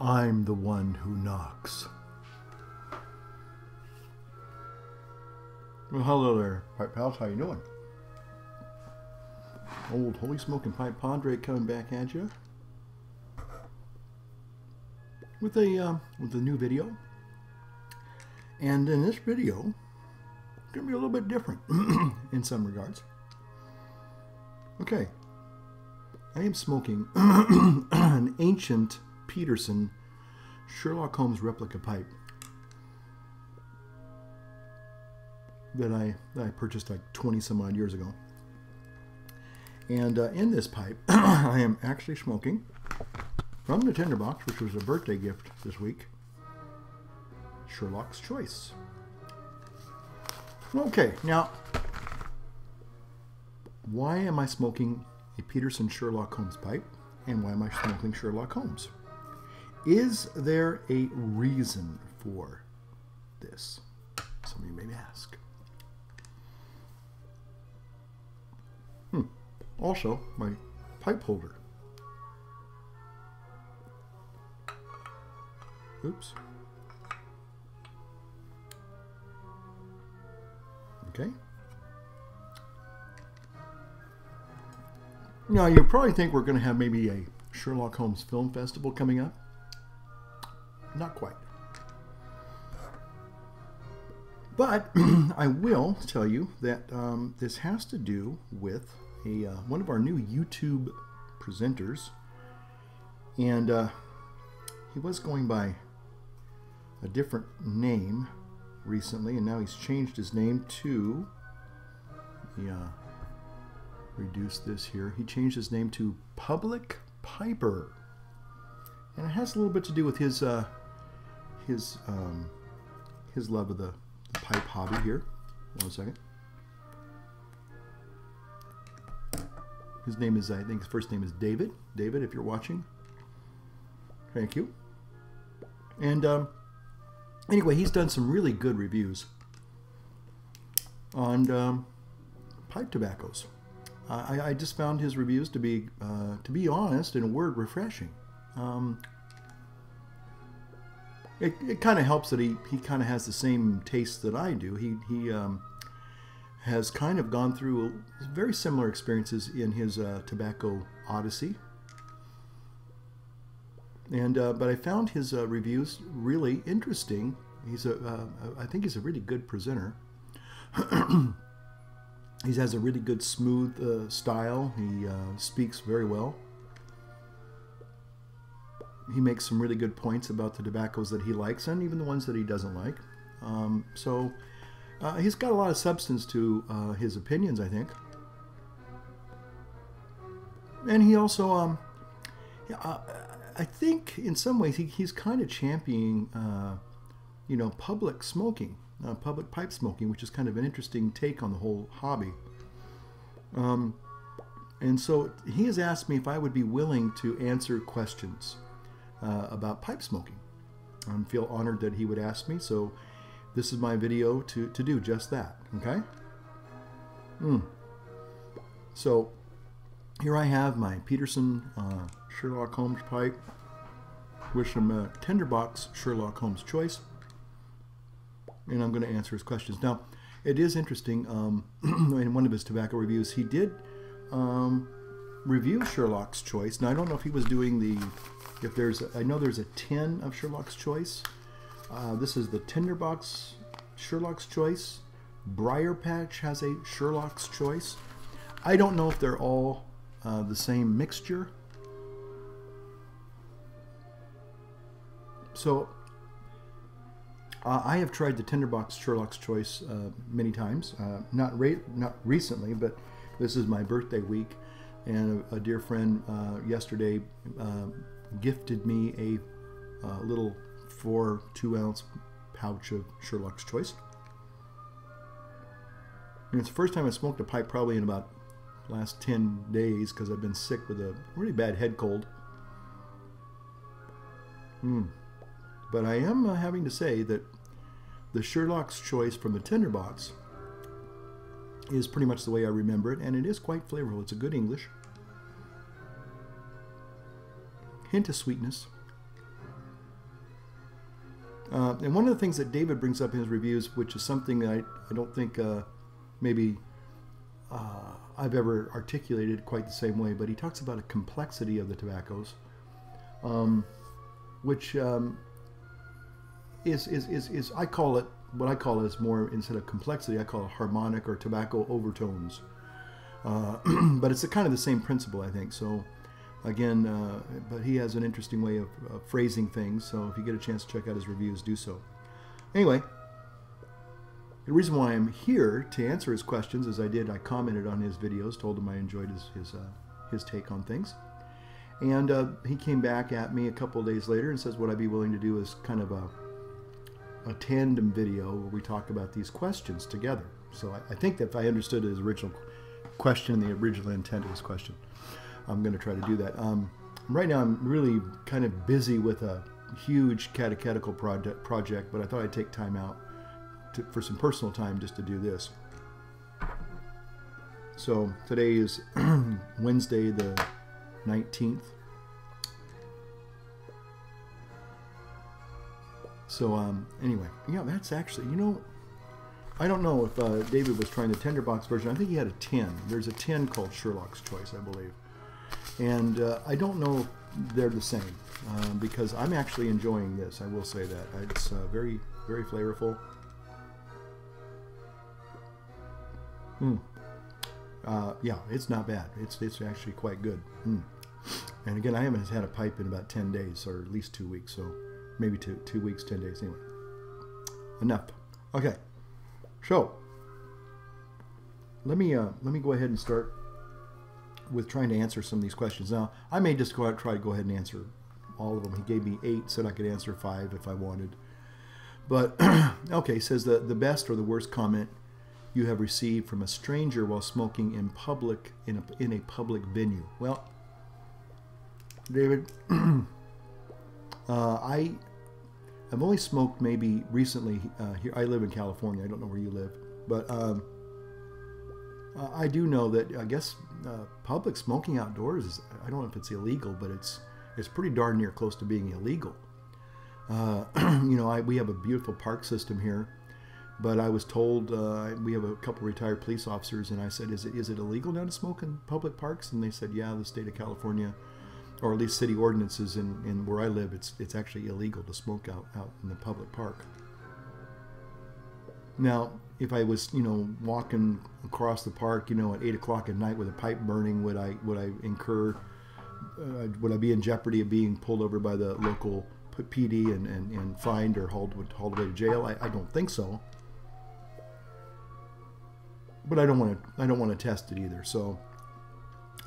I'm the one who knocks. Well, hello there, pipe pals. How you doing? Old Holy Smoking Pipe Padre coming back at you with a new video. And in this video, it's going to be a little bit different in some regards. Okay, I am smoking an ancient Peterson Sherlock Holmes replica pipe that I purchased like 20 some odd years ago. And in this pipe, I am actually smoking from the Tenderbox, which was a birthday gift this week, Sherlock's Choice. Okay, now, why am I smoking a Peterson Sherlock Holmes pipe, and why am I smoking Sherlock Holmes? Is there a reason for this? Some of you may ask. Also, my pipe holder. Oops. Okay. Now, you probably think we're going to have maybe a Sherlock Holmes Film Festival coming up. Not quite. But I will tell you that this has to do with one of our new YouTube presenters, and he was going by a different name recently, and now he's changed his name to, reduce this here, he changed his name to Public Piper, and it has a little bit to do with his love of the pipe hobby here. One second. His name is, I think his first name is David. David, if you're watching, thank you. And anyway, he's done some really good reviews on pipe tobaccos. I just found his reviews to be honest, in a word, refreshing. It kind of helps that he kind of has the same taste that I do. He has kind of gone through very similar experiences in his tobacco odyssey, and but I found his reviews really interesting. I think he's a really good presenter. He has a really good smooth style. He speaks very well. He makes some really good points about the tobaccos that he likes and even the ones that he doesn't like. So he's got a lot of substance to his opinions, I think. And he also, I think in some ways he's kind of championing, public smoking, public pipe smoking, which is kind of an interesting take on the whole hobby. And so he has asked me if I would be willing to answer questions about pipe smoking. I feel honored that he would ask me, so this is my video to do just that, okay? So here I have my Peterson Sherlock Holmes pipe with some Tenderbox Sherlock Holmes Choice, and I'm going to answer his questions. Now, it is interesting, in one of his tobacco reviews, he did review Sherlock's Choice. Now, I don't know if he was doing I know there's a 10 of Sherlock's Choice. This is the Tenderbox Sherlock's Choice. Briar Patch has a Sherlock's Choice. I don't know if they're all the same mixture. So I have tried the Tenderbox Sherlock's Choice many times. Not recently, but this is my birthday week, and a dear friend yesterday gifted me a little 2-ounce pouch of Sherlock's Choice. And it's the first time I smoked a pipe probably in about the last 10 days because I've been sick with a really bad head cold. But I am having to say that the Sherlock's Choice from the Tenderbox is pretty much the way I remember it, and it is quite flavorful. It's a good English. Hint of sweetness. And one of the things that David brings up in his reviews, which is something that I don't think maybe I've ever articulated quite the same way, but he talks about a complexity of the tobaccos, which is I call it, what I call it is more, instead of complexity, I call it harmonic or tobacco overtones. But it's kind of the same principle, I think. So again, but he has an interesting way of phrasing things. So if you get a chance to check out his reviews, do so. Anyway, the reason why I'm here to answer his questions, as I commented on his videos, told him I enjoyed his take on things. And he came back at me a couple of days later and says, would I be willing to do is kind of a tandem video where we talk about these questions together. So I think that if I understood his original question, the original intent of his question, I'm going to try to do that. Right now I'm really kind of busy with a huge catechetical project, but I thought I'd take time out for some personal time just to do this. So today is Wednesday the 19th. So anyway, yeah, that's actually, you know, I don't know if David was trying the Tenderbox version. I think he had a 10. There's a 10 called Sherlock's Choice, I believe. And I don't know if they're the same because I'm actually enjoying this. I will say that. It's very, very flavorful. Yeah, it's not bad. It's actually quite good. And again, I haven't had a pipe in about 10 days, or at least 2 weeks. So maybe 2 weeks, 10 days. Anyway, enough. Okay. So let me go ahead and start with trying to answer some of these questions. Now, I may just try to go ahead and answer all of them. He gave me 8, said I could answer 5 if I wanted. But okay, says the best or the worst comment you have received from a stranger while smoking in public in a public venue. Well, David, I've only smoked maybe recently here. I live in California. I don't know where you live, but I do know that I guess public smoking outdoors is, I don't know if it's illegal, but it's pretty darn near close to being illegal. You know, we have a beautiful park system here, but I was told we have a couple retired police officers, and I said, is it illegal now to smoke in public parks? And they said, yeah, the state of California, or at least city ordinances in where I live, it's actually illegal to smoke out in the public park. Now, if I was, you know, walking across the park, you know, at 8 o'clock at night with a pipe burning, would I incur, would I be in jeopardy of being pulled over by the local PD and fined or hauled away to jail? I don't think so. But I don't want to test it either. So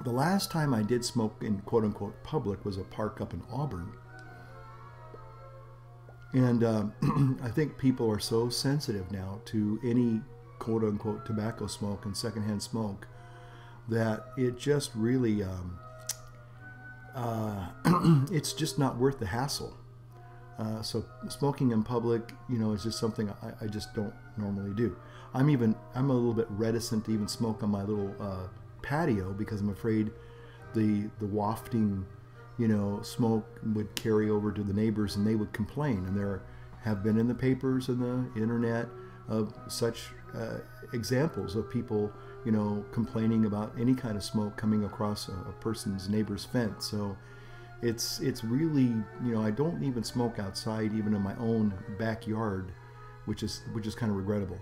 the last time I did smoke in quote unquote public was a park up in Auburn. And I think people are so sensitive now to any quote unquote tobacco smoke and secondhand smoke that it just really, it's just not worth the hassle. So smoking in public, you know, is just something I just don't normally do. I'm a little bit reticent to even smoke on my little patio because I'm afraid the wafting, you know, smoke would carry over to the neighbors and they would complain. And there have been in the papers and the internet of such examples of people, you know, complaining about any kind of smoke coming across a person's neighbor's fence. So it's really, you know, I don't even smoke outside, even in my own backyard, which is kind of regrettable.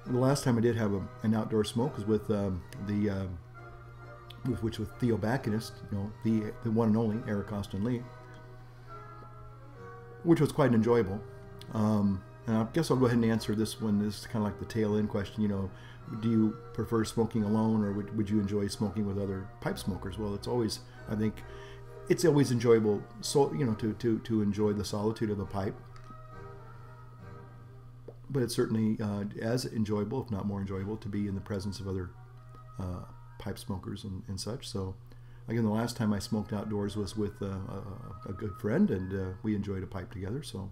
The last time I did have an outdoor smoke was with with Theo Bacchus, you know, the one and only Eric Austin Lee, which was quite enjoyable. And I guess I'll go ahead and answer this one. This is kind of like the tail end question. You know, do you prefer smoking alone, or would you enjoy smoking with other pipe smokers? Well, it's always, I think, it's always enjoyable. So you know, to enjoy the solitude of a pipe. But it's certainly as enjoyable, if not more enjoyable, to be in the presence of other pipe smokers and such. So, again, the last time I smoked outdoors was with a good friend, and we enjoyed a pipe together. So,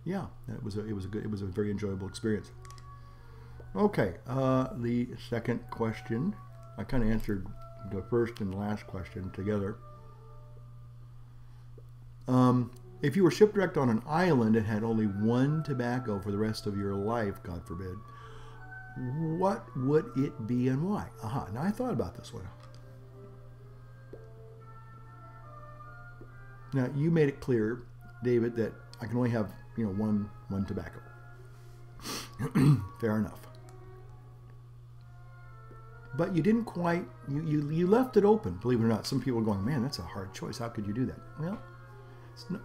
yeah, it was a very enjoyable experience. Okay, the second question, I kind of answered the first and last question together. If you were shipwrecked on an island and had only one tobacco for the rest of your life, God forbid, what would it be and why? Aha, now I thought about this one. Now, you made it clear, David, that I can only have, one tobacco. Fair enough. But you didn't quite, you left it open, believe it or not. Some people are going, man, that's a hard choice. How could you do that? Well,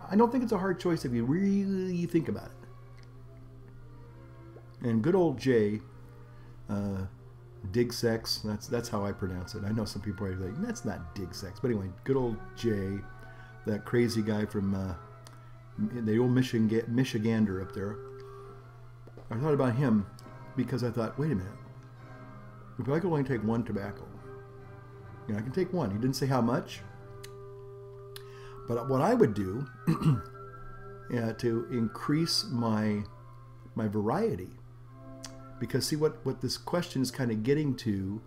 I don't think it's a hard choice if you really think about it. And good old Jay, Dig Sex, that's how I pronounce it. I know some people are like, that's not Dig Sex. But anyway, good old Jay, that crazy guy from the old Michigander up there. I thought about him because I thought, wait a minute. If I could only take one tobacco, I can take one. He didn't say how much. But what I would do to increase my variety, because see what this question is kind of getting to,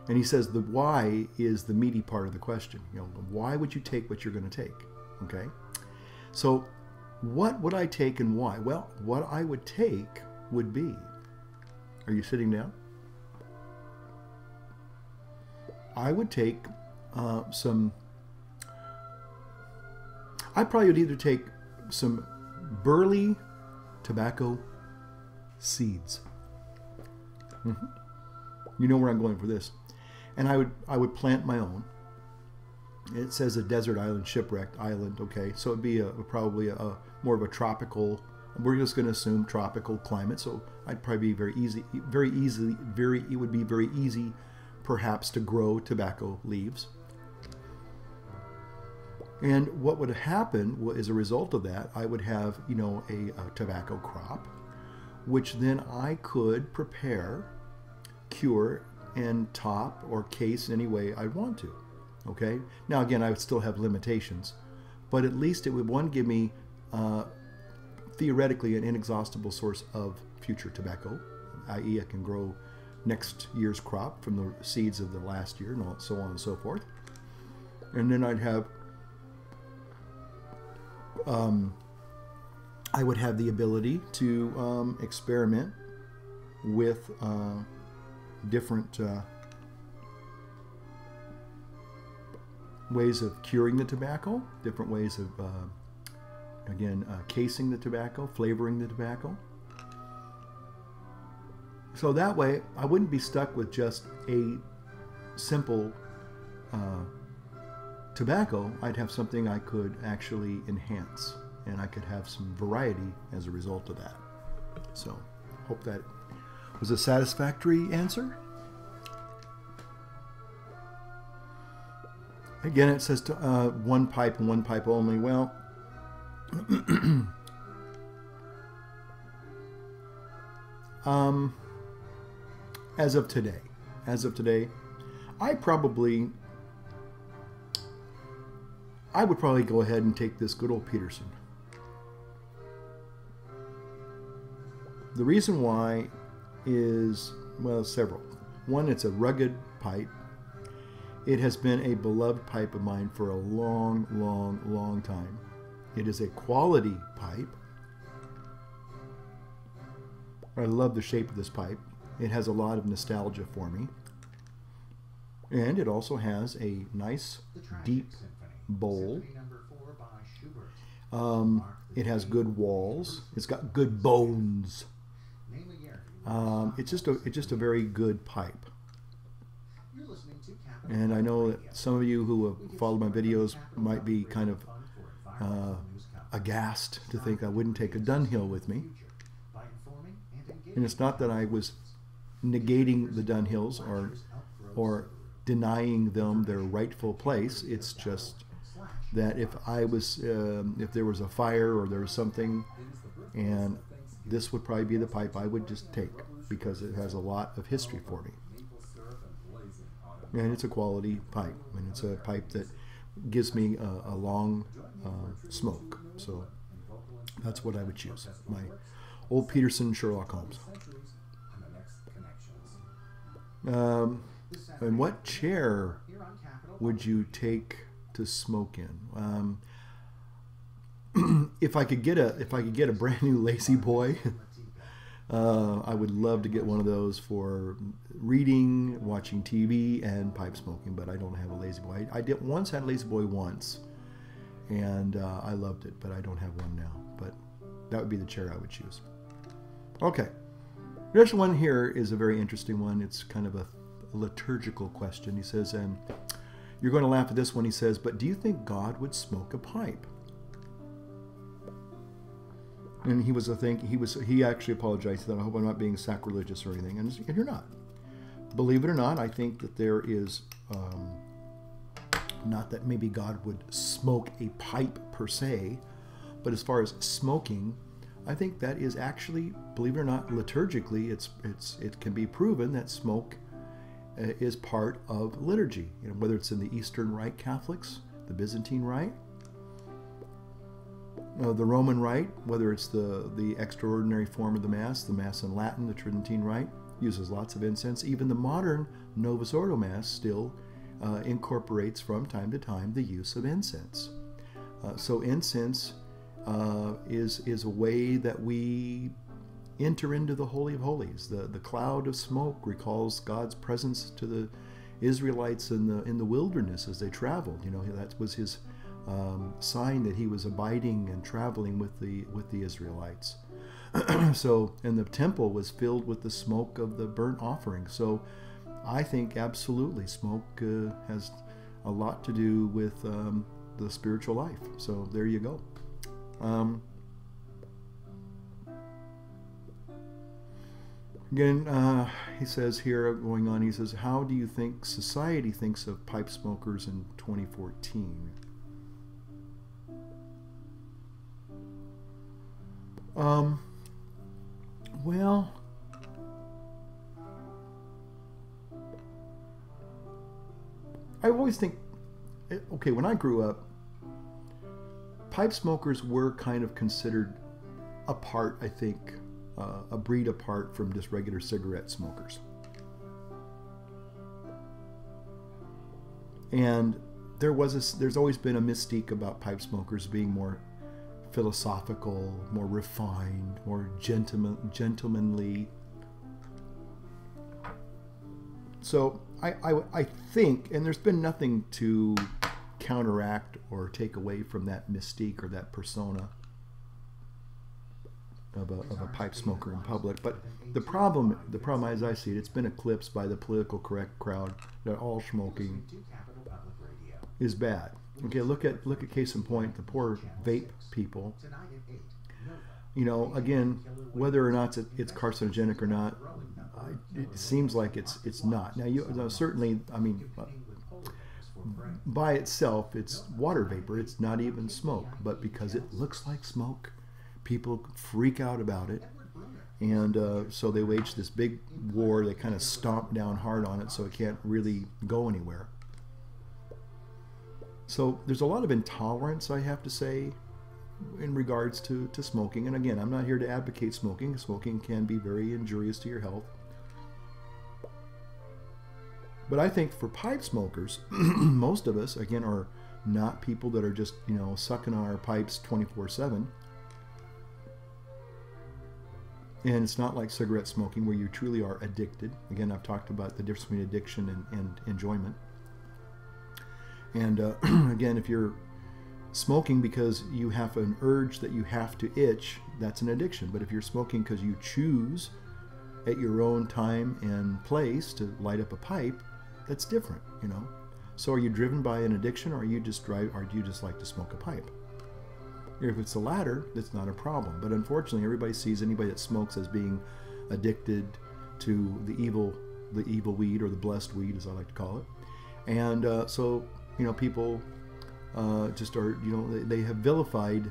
and he says the why is the meaty part of the question. Why would you take what you're going to take? Okay, so what would I take and why? Well, what I would take would be, are you sitting down? I would take I probably would either take some burley tobacco seeds. You know where I'm going for this. And I would plant my own. It says a desert island, shipwrecked island. Okay, so it'd be probably a more of a tropical. We're just going to assume tropical climate. So I'd probably be it would be very easy, perhaps, to grow tobacco leaves. And what would happen as a result of that, I would have, a tobacco crop, which then I could prepare, cure, and top or case any way I want to. Okay. Now again, I would still have limitations, but at least it would give me theoretically an inexhaustible source of future tobacco, i.e., I can grow next year's crop from the seeds of the last year, and so on and so forth. And then I'd have I would have the ability to experiment with different ways of curing the tobacco, different ways of, casing the tobacco, flavoring the tobacco. So that way, I wouldn't be stuck with just a simple tobacco. I'd have something I could actually enhance, and I could have some variety as a result of that. So, hope that was a satisfactory answer. Again, it says one pipe and one pipe only. Well, as of today, I would probably go ahead and take this good old Peterson. The reason why is, well, several. One, it's a rugged pipe. It has been a beloved pipe of mine for a long, long, long time. It is a quality pipe. I love the shape of this pipe. It has a lot of nostalgia for me. And it also has a nice, deep bowl. It has good walls. It's got good bones. It's just a very good pipe. And I know that some of you who have followed my videos might be kind of aghast to think I wouldn't take a Dunhill with me. And it's not that I was negating the Dunhills or denying them their rightful place. It's just that if there was a fire or there was something, and this would probably be the pipe I would just take because it has a lot of history for me. And it's a quality pipe, and it's a pipe that gives me a long smoke. So that's what I would choose. My old Peterson Sherlock Holmes. And what chair would you take to smoke in? if I could get a brand new Lazy Boy, I would love to get one of those for reading, watching TV, and pipe smoking. But I don't have a Lazy Boy. I did once had a Lazy Boy once, and I loved it. But I don't have one now. But that would be the chair I would choose. Okay, this one here is a very interesting one. It's kind of a liturgical question. He says, and you're going to laugh at this one. He says, but do you think God would smoke a pipe? And he actually apologized. He said, I hope I'm not being sacrilegious or anything. And you're not. Believe it or not, I think that there is, not that maybe God would smoke a pipe per se, but as far as smoking, I think that is actually, believe it or not, liturgically, it can be proven that smoke is part of liturgy. You know, whether it's in the Eastern Rite Catholics, the Byzantine Rite, the Roman Rite, whether it's the extraordinary form of the Mass in Latin, the Tridentine Rite, uses lots of incense. Even the modern Novus Ordo Mass still incorporates from time to time the use of incense. So incense is a way that we enter into the Holy of Holies. The cloud of smoke recalls God's presence to the Israelites in the wilderness as they traveled. You know, that was his sign that he was abiding and traveling with the Israelites. So, and the temple was filled with the smoke of the burnt offering. So I think absolutely smoke has a lot to do with the spiritual life. So there you go. Again, he says here, going on, he says, how do you think society thinks of pipe smokers in 2014? Well, I always think, okay, when I grew up, pipe smokers were kind of considered apart, I think, a breed apart from just regular cigarette smokers. And there's always been a mystique about pipe smokers being more philosophical, more refined, more gentlemanly. So I think, and there's been nothing to counteract or take away from that mystique or that persona of a pipe smoker in public. But the problem as I see it, it's been eclipsed by the political correct crowd that all smoking is bad. Okay, look at case in point, the poor vape people. You know, again, whether or not it's carcinogenic or not, it seems like it's not. Now, certainly, I mean, by itself, it's water vapor. It's not even smoke. But because it looks like smoke, people freak out about it. And so they wage this big war. They kind of stomp down hard on it so it can't really go anywhere. So there's a lot of intolerance, I have to say, in regards to smoking. And again, I'm not here to advocate smoking. Smoking can be very injurious to your health. But I think for pipe smokers, most of us, again, are not people that are just, you know, sucking on our pipes 24/7. And it's not like cigarette smoking where you truly are addicted. Again, I've talked about the difference between addiction and enjoyment. And again, if you're smoking because you have an urge that you have to itch, that's an addiction. But if you're smoking because you choose at your own time and place to light up a pipe, that's different, you know. So are you driven by an addiction, or do you just like to smoke a pipe? If it's the latter, that's not a problem. But unfortunately, everybody sees anybody that smokes as being addicted to the evil weed, or the blessed weed, as I like to call it. And so, you know, people just are, you know, they have vilified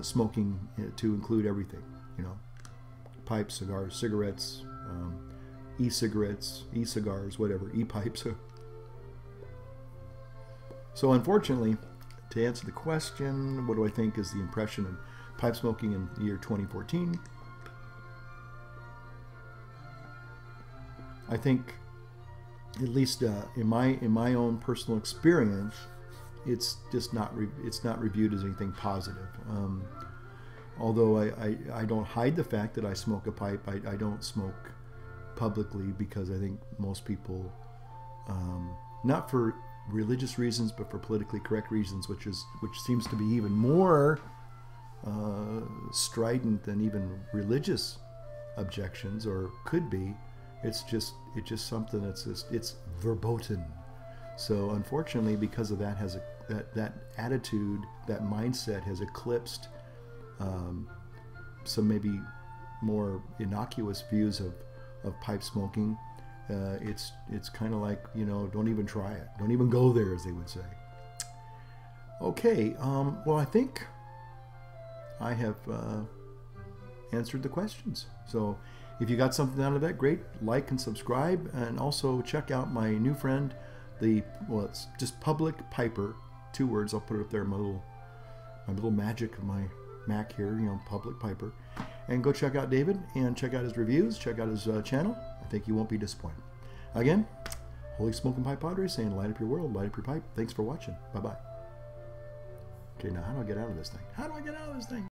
smoking to include everything, you know, pipes, cigars, cigarettes, e-cigarettes, e-cigars, whatever, e-pipes. So unfortunately, to answer the question, what do I think is the impression of pipe smoking in the year 2014? I think, at least in my own personal experience, it's just not it's not reviewed as anything positive. Although I don't hide the fact that I smoke a pipe, I don't smoke publicly because I think most people, not for religious reasons, but for politically correct reasons, which seems to be even more strident than even religious objections, or could be. It's just something it's verboten. So unfortunately, because of that, that attitude, that mindset has eclipsed some maybe more innocuous views of pipe smoking. It's kind of like, don't even try it. Don't even go there, as they would say. Okay, well, I think I have answered the questions. So if you got something out of that, great. Like and subscribe, and also check out my new friend, it's just Public Piper, 2 words. I'll put it up there in my little magic of my Mac here, Public Piper. And go check out David and check out his reviews, check out his channel. I think you won't be disappointed. Again, Holy Smoking Pipe Padre saying, light up your world, light up your pipe. Thanks for watching. Bye-bye. Okay, now how do I get out of this thing? How do I get out of this thing?